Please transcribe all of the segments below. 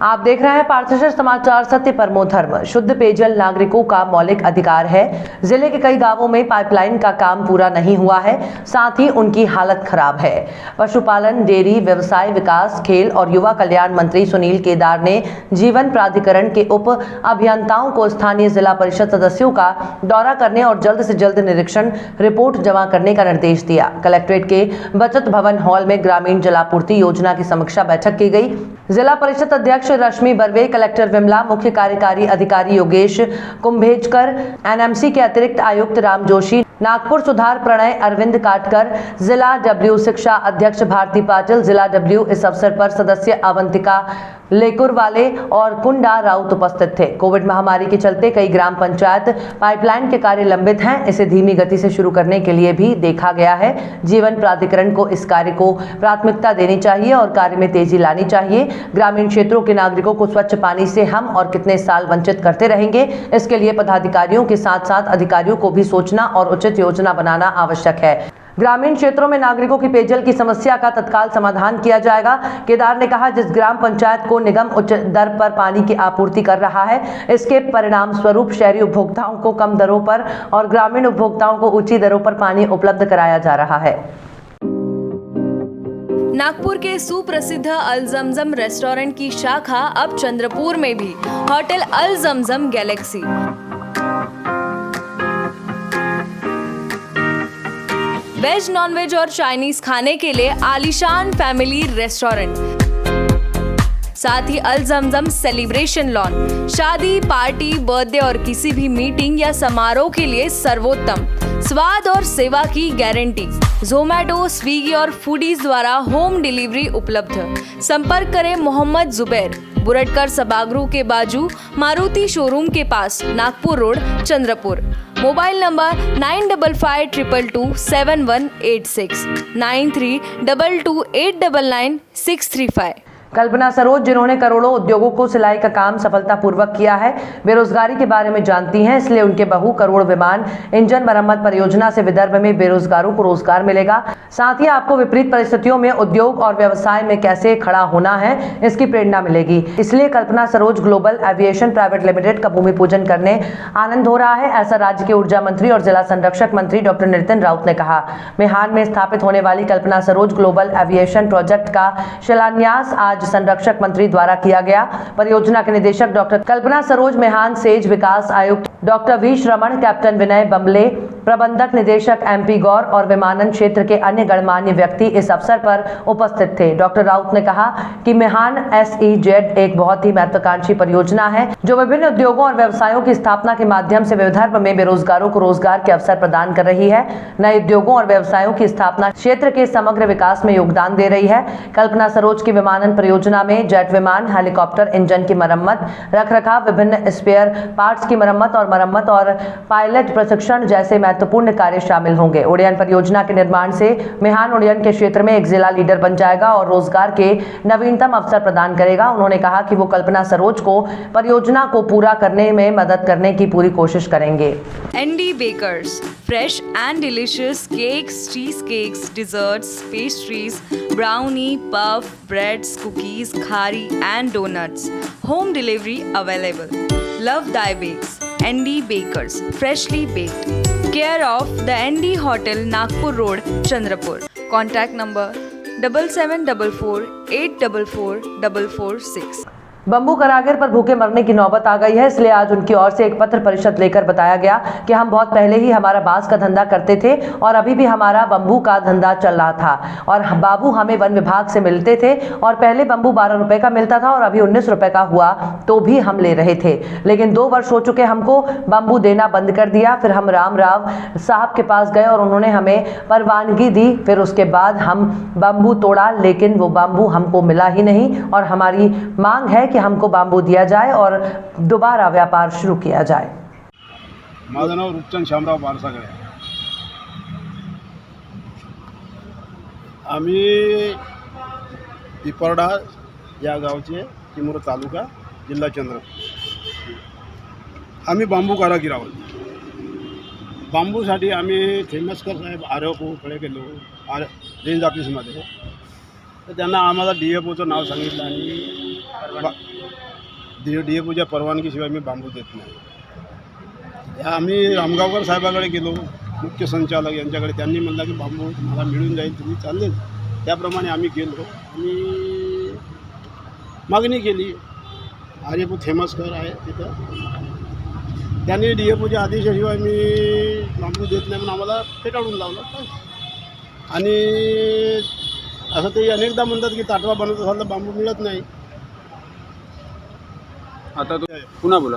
आप देख रहे हैं पार्थेश्वर समाचार। सत्य परमो धर्म। शुद्ध पेयजल नागरिकों का मौलिक अधिकार है। जिले के कई गांवों में पाइपलाइन का काम पूरा नहीं हुआ है, साथ ही उनकी हालत खराब है। पशुपालन, डेयरी, व्यवसाय विकास, खेल और युवा कल्याण मंत्री सुनील केदार ने जीवन प्राधिकरण के उप अभियंताओं को स्थानीय जिला परिषद सदस्यों का दौरा करने और जल्द से जल्द निरीक्षण रिपोर्ट जमा करने का निर्देश दिया। कलेक्ट्रेट के बचत भवन हॉल में ग्रामीण जलापूर्ति योजना की समीक्षा बैठक की गई। जिला परिषद अध्यक्ष रश्मि बर्वे, कलेक्टर विमला, मुख्य कार्यकारी अधिकारी योगेश कुंभेजकर, एनएमसी के अतिरिक्त आयुक्त राम जोशी, नागपुर सुधार प्रणय अरविंद काटकर, जिला डब्ल्यू शिक्षा अध्यक्ष भारती पाटिल, जिला डब्ल्यू इस अवसर पर सदस्य अवंतिका लेकुरवाले और कुंडा राउत उपस्थित थे। कोविड महामारी के चलते कई ग्राम पंचायत पाइपलाइन के कार्य लंबित हैं। इसे धीमी गति से शुरू करने के लिए भी देखा गया है। जीवन प्राधिकरण को इस कार्य को प्राथमिकता देनी चाहिए और कार्य में तेजी लानी चाहिए। ग्रामीण क्षेत्रों के नागरिकों को स्वच्छ पानी से हम और कितने साल वंचित करते रहेंगे, इसके लिए पदाधिकारियों के साथ साथ अधिकारियों को भी सोचना और उचित योजना बनाना आवश्यक है। ग्रामीण क्षेत्रों में नागरिकों की पेयजल की समस्या का तत्काल समाधान किया जाएगा। केदार ने कहा, जिस ग्राम पंचायत को निगम उच्च दर पर पानी की आपूर्ति कर रहा है, इसके परिणाम स्वरूप शहरी उपभोक्ताओं को कम दरों पर और ग्रामीण उपभोक्ताओं को ऊंची दरों पर पानी उपलब्ध कराया जा रहा है। नागपुर के सुप्रसिद्ध अल जमजम रेस्टोरेंट की शाखा अब चंद्रपुर में भी, होटल अल जमजम गैलेक्सी। वेज, नॉनवेज और चाइनीज खाने के लिए आलीशान फैमिली रेस्टोरेंट, साथ ही अल जमजम सेलिब्रेशन लॉन, शादी, पार्टी, बर्थडे और किसी भी मीटिंग या समारोह के लिए सर्वोत्तम स्वाद और सेवा की गारंटी। जोमैटो, स्विगी और फूडीज द्वारा होम डिलीवरी उपलब्ध। संपर्क करें मोहम्मद जुबैर, बुरटकर सभागृह के बाजू, मारुति शोरूम के पास, Nagpur road, Chandrapur. Mobile number 9552227186 9322899635। Kalpana Saroj, जिन्होंने करोड़ों उद्योगों को सिलाई का काम सफलतापूर्वक किया है, बेरोजगारी के बारे में जानती हैं, इसलिए उनके बहु करोड़ विमान इंजन मरम्मत परियोजना से विदर्भ में बेरोजगारों को रोजगार मिलेगा। साथ ही आपको विपरीत परिस्थितियों में उद्योग और व्यवसाय में कैसे खड़ा होना है, इसकी प्रेरणा मिलेगी। इसलिए Kalpana Saroj global aviation private limited का भूमि पूजन करने आनंद हो रहा है, ऐसा राज्य के ऊर्जा मंत्री और जिला संरक्षक मंत्री डॉक्टर नितिन राउत ने कहा। मेहान में स्थापित होने वाली कल्पना सरोज ग्लोबल एविएशन प्रोजेक्ट का शिलान्यास आज संरक्षक मंत्री द्वारा किया गया। परियोजना के निदेशक डॉक्टर कल्पना सरोज, मेहान सेज विकास आयुक्त डॉक्टर वी श्रमण, कैप्टन विनय बम्बले, प्रबंधक निदेशक एमपी गौर और विमानन क्षेत्र के अन्य गणमान्य व्यक्ति इस अवसर पर उपस्थित थे। डॉक्टर राउत ने कहा कि मेहान SEZ एक बहुत ही महत्वाकांक्षी परियोजना है, जो विभिन्न उद्योगों और व्यवसायों की स्थापना के माध्यम से विदर्भ में बेरोजगारों को रोजगार के अवसर प्रदान कर रही है। नए उद्योगों और व्यवसायों की स्थापना क्षेत्र के समग्र विकास में योगदान दे रही है। कल्पना सरोज की विमानन परियोजना में जेट विमान, हेलीकॉप्टर इंजन की मरम्मत, रखरखाव, विभिन्न स्पेयर पार्ट्स की मरम्मत और पायलट प्रशिक्षण जैसे महत्वपूर्ण कार्य शामिल होंगे। उड़यन परियोजना के निर्माण से मेहान उड़यन के क्षेत्र में एक जिला लीडर बन जाएगा और रोजगार के नवीनतम अवसर प्रदान करेगा। उन्होंने कहा कि वो कल्पना सरोज को परियोजना को पूरा करने में मदद करने की पूरी कोशिश करेंगे। ND Bakers, fresh and delicious cakes, cheese cakes, desserts, pastries, brownie, puff, breads, cookies, khari and donuts. Home delivery available. Love Thy Bakes. ND Bakers, freshly baked. Care of the ND Hotel, Nagpur Road, Chandrapur. Contact number 7744844446। Bamboo कारागिर पर भूखे मरने की नौबत आ गई है, इसलिए आज उनकी ओर से एक पत्र परिषद लेकर बताया गया कि हम बहुत पहले ही हमारा बांस का धंधा करते थे और अभी भी हमारा बम्बू का धंधा चल रहा था और बाबू हमें वन विभाग से मिलते थे और पहले बम्बू 12 रुपए का मिलता था और अभी 19 रुपए का हुआ तो भी हम ले रहे थे, लेकिन 2 वर्ष हो चुके हमको बम्बू देना बंद कर दिया। फिर हम राम राव साहब के पास गए और उन्होंने हमें परवानगी दी। फिर उसके बाद हम बम्बू तोड़ा, लेकिन वो बम्बू हमको मिला ही नहीं और हमारी मांग है कि हमको बांबू दिया जाए और दोबारा व्यापार शुरू किया जाए। माझं नाव रूपचंद शामराव बारसागर आहे। आम्ही पिपरडा या गावचे, चिमूर तालुका, जिल्हा चंद्रपूर। आम्ही बांबू कारागीर आहोत। बांबूसाठी आम्ही फेमसकर साहेब RFOकडे गेलो, रेंज ऑफिसमध्ये, तर त्यांना आम्हाला DFOचं नाव सांगितलं आणि DFOच्या परवानगीशिवाय मी बांबू देत नाही. या आम्ही रामगावकर साहेबाकडे गेलो, मुख्य संचालक यांच्याकडे. त्यांनी म्हणलं की बांबू तुम्हाला मिळून जाईल, तुम्ही चालले. त्याप्रमाणे आम्ही गेलो आणि मागणी केली. आर्यपूर थेमसकर आहे तिथं. त्यांनी DFOच्या आदेशाशिवाय मी बांबू देत नाही म्हणून आम्हाला फेटाळून लावलं. आणि असं ते अनेकदा म्हणतात की ताटवा बनवत असाल तर बांबू मिळत नाही. आता तो पुन्हा बोला.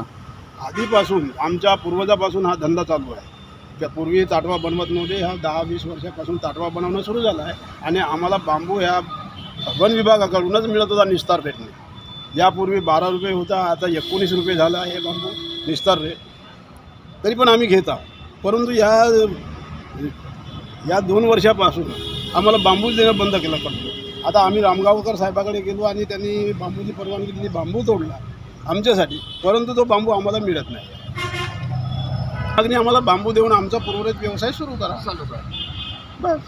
आधीपासून आमच्या पूर्वजापासून हा धंदा चालू आहे. त्या पूर्वी ताटवा बनवत नव्हते. हा 10-20 वर्षापासून ताटवा बनवणं सुरू झालं आहे. आणि आम्हाला बांबू ह्या वन विभागाकडूनच मिळत होता निस्तार रेटने. यापूर्वी 12 रुपये होता, आता 19 रुपये झाला आहे बांबू निस्तार रेट. तरी पण आम्ही घेत आहोत. परंतु या 2 वर्षापासून आम्हाला बांबूच देणं बंद केलं पडलं. आता आम्ही रामगावकर साहेबाकडे गेलो आणि त्यांनी बांबूची परवानगी दिली, बांबू तोडला आमच्यासाठी. परंतु तो बांबू आम्हाला मिळत नाही. मागणी आम्हाला बांबू देऊन आमचा पूर्वरत व्यवसाय सुरू करा, चालू करा बस.